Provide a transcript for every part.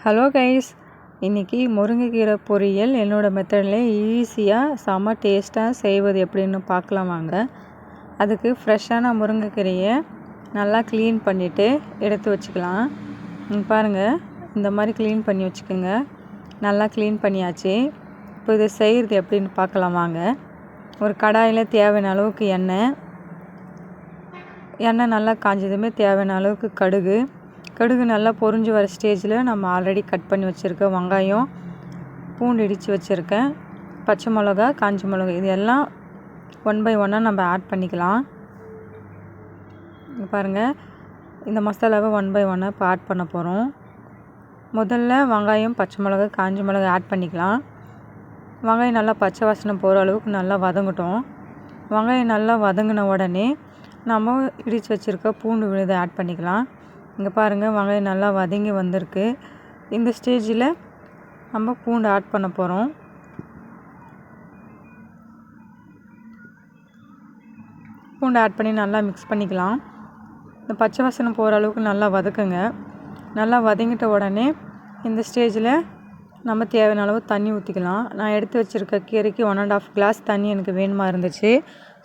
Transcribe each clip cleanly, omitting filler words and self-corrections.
Hello guys, இன்றைக்கி முருங்கைக்கீரை பொரியல் என்னோடய மெத்தடில் ஈஸியாக செம்ம டேஸ்ட்டாக செய்வது எப்படின்னு பார்க்கலாம் வாங்க. அதுக்கு ஃப்ரெஷ்ஷான முருங்கைக்கீரையை நல்லா க்ளீன் பண்ணிவிட்டு எடுத்து வச்சுக்கலாம். பாருங்கள், இந்த மாதிரி க்ளீன் பண்ணி வச்சுக்கோங்க. நல்லா க்ளீன் பண்ணியாச்சு. இப்போ இதை செய்கிறது எப்படின்னு பார்க்கலாம் வாங்க. ஒரு கடாயில் தேவையான அளவுக்கு எண்ணெய் நல்லா காஞ்சதுமே தேவையான அளவுக்கு கடுகு நல்லா பொரிஞ்சு வர ஸ்டேஜில் நம்ம ஆல்ரெடி கட் பண்ணி வச்சுருக்க வெங்காயம், பூண்டு இடித்து வச்சுருக்கேன், பச்சை மிளகா, காஞ்ச மிளகா, இது எல்லாம் 1 by 1 நம்ம ஆட் பண்ணிக்கலாம். பாருங்கள், இந்த மசாலாவை 1 by 1 இப்போ ஆட் பண்ண போகிறோம். முதல்ல வெங்காயம், பச்சை மிளகா, காஞ்ச மிளகா ஆட் பண்ணிக்கலாம். வெங்காயம் நல்லா பச்சை வாசனை போகிற அளவுக்கு நல்லா வதங்கட்டும். வெங்காயம் நல்லா வதங்கின உடனே நம்ம இடித்து வச்சுருக்க பூண்டு விழுதை ஆட் பண்ணிக்கலாம். இங்கே பாருங்கள், வெங்காயம் நல்லா வதங்கி வந்திருக்கு. இந்த ஸ்டேஜில் நம்ம பூண்டு ஆட் பண்ண போகிறோம். பூண்டு ஆட் பண்ணி நல்லா மிக்ஸ் பண்ணிக்கலாம். இந்த பச்சை வாசனை போகிற அளவுக்கு நல்லா வதக்குங்க. நல்லா வதங்கிட்ட உடனே இந்த ஸ்டேஜில் நம்ம தேவையான அளவு தண்ணி ஊற்றிக்கலாம். நான் எடுத்து வச்சுருக்க கீரைக்கு 1.5 கிளாஸ் தண்ணி எனக்கு வேணுமா இருந்துச்சு.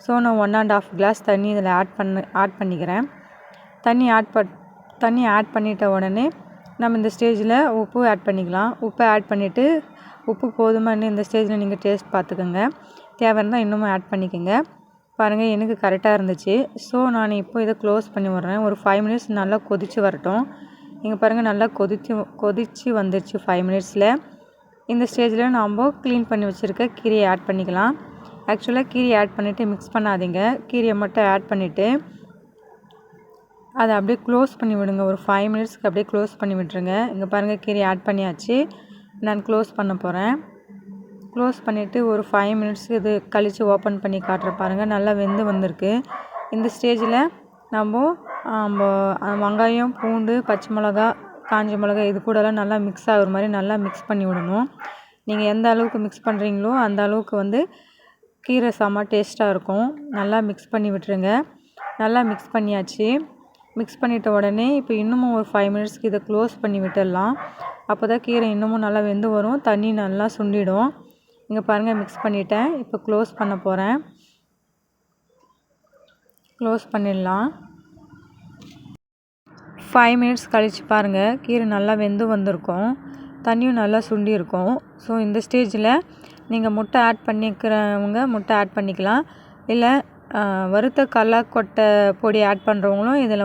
ஸோ நான் 1.5 கிளாஸ் தண்ணி இதில் ஆட் பண்ணிக்கிறேன். தண்ணி ஆட் பண்ணிட்ட உடனே நம்ம இந்த ஸ்டேஜில் உப்பு ஆட் பண்ணிக்கலாம். உப்பை ஆட் பண்ணிவிட்டு உப்பு போதுமானு இந்த ஸ்டேஜில் நீங்கள் டேஸ்ட் பார்த்துக்கோங்க. தேவை இருந்தால் இன்னமும் ஆட் பண்ணிக்கோங்க. பாருங்கள், எனக்கு கரெக்டாக இருந்துச்சு. ஸோ நான் இப்போ இதை க்ளோஸ் பண்ணி விட்றேன். ஒரு 5 மினிட்ஸ் நல்லா கொதித்து வரட்டும். இங்கே பாருங்கள், நல்லா கொதித்து வந்துடுச்சு 5 மினிட்ஸில். இந்த ஸ்டேஜில் நாம் க்ளீன் பண்ணி வச்சுருக்க கீரையை ஆட் பண்ணிக்கலாம். ஆக்சுவலாக கீரையை ஆட் பண்ணிவிட்டு மிக்ஸ் பண்ணாதீங்க. கீரையை மட்டும் ஆட் பண்ணிவிட்டு அதை அப்படியே க்ளோஸ் பண்ணி விடுங்க. ஒரு 5 மினிட்ஸ்க்கு அப்படியே க்ளோஸ் பண்ணி விட்டுருங்க. இங்கே பாருங்கள், கீரையை ஆட் பண்ணியாச்சு. நான் க்ளோஸ் பண்ண போகிறேன். க்ளோஸ் பண்ணிவிட்டு ஒரு 5 மினிட்ஸ் இது கழித்து ஓப்பன் பண்ணி காட்டுற பாருங்கள், நல்லா வெந்து வந்திருக்கு. இந்த ஸ்டேஜில் நம்ம வெங்காயம், பூண்டு, பச்சை மிளகா, காஞ்ச மிளகா இது கூடலாம் நல்லா மிக்ஸ் ஆகிற மாதிரி நல்லா மிக்ஸ் பண்ணி விடணும். நீங்கள் எந்த அளவுக்கு மிக்ஸ் பண்ணுறீங்களோ அந்த அளவுக்கு கீரை செம்ம டேஸ்ட்டாக இருக்கும். நல்லா மிக்ஸ் பண்ணி விட்டுருங்க. நல்லா மிக்ஸ் பண்ணியாச்சு. மிக்ஸ் பண்ணிட்ட உடனே இப்போ இன்னமும் ஒரு 5 மினிட்ஸ்க்கு இதை க்ளோஸ் பண்ணி விட்டுடலாம். அப்போ தான் கீரை இன்னமும் நல்லா வெந்து வரும், தண்ணி நல்லா சுண்டிடும். இங்கே பாருங்கள், மிக்ஸ் பண்ணிட்டேன். இப்போ க்ளோஸ் பண்ண போகிறேன். க்ளோஸ் பண்ணிடலாம். 5 மினிட்ஸ் கழித்து பாருங்கள், கீரை நல்லா வெந்து வந்திருக்கும், தண்ணியும் நல்லா சுண்டி இருக்கும். ஸோ இந்த ஸ்டேஜில் நீங்கள் முட்டை ஆட் பண்ணிக்கிறவங்க முட்டை ஆட் பண்ணிக்கலாம். இல்லை வறுத்த கடலக்கொட்டை பொடி ஆட் பண்ணுறவங்களும் இதில்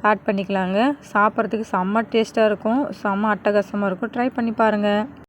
ஆட் பண்ணிக்கலாங்க. சாப்பிட்றதுக்கு செம்ம டேஸ்ட்டாக இருக்கும், செம்ம அட்டகாசமாக இருக்கும். ட்ரை பண்ணி பாருங்கள்.